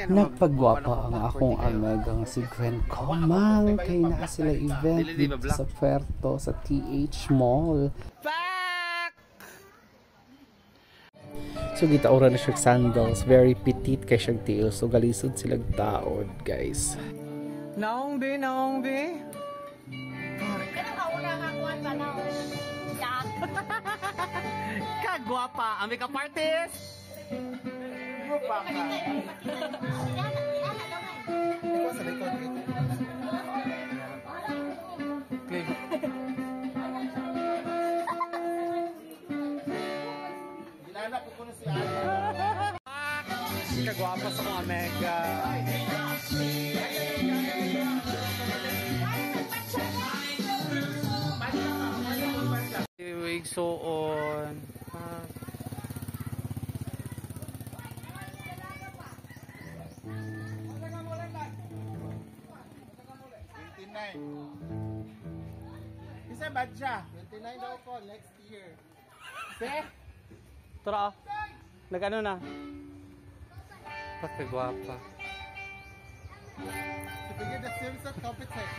Nagpagwapa ang akong amigang si Gwen Comang kay na sila event dito sa Puerto sa TH Mall. So gitaura na siya sandals, very petite kay siyang tiil, so galisod silang taod guys. Naong be. Kagwapa, ang makeup artist. Grupa ka. Ikaw sa likod dito. Click. Ginala ko kuno si Ana. Kagwapa sa mga mega. So on. Isa bad siya. 29 daw ko next year. Se? Tara. Nag-ano na? Pagkagwapa. To begin the Simpsons competition.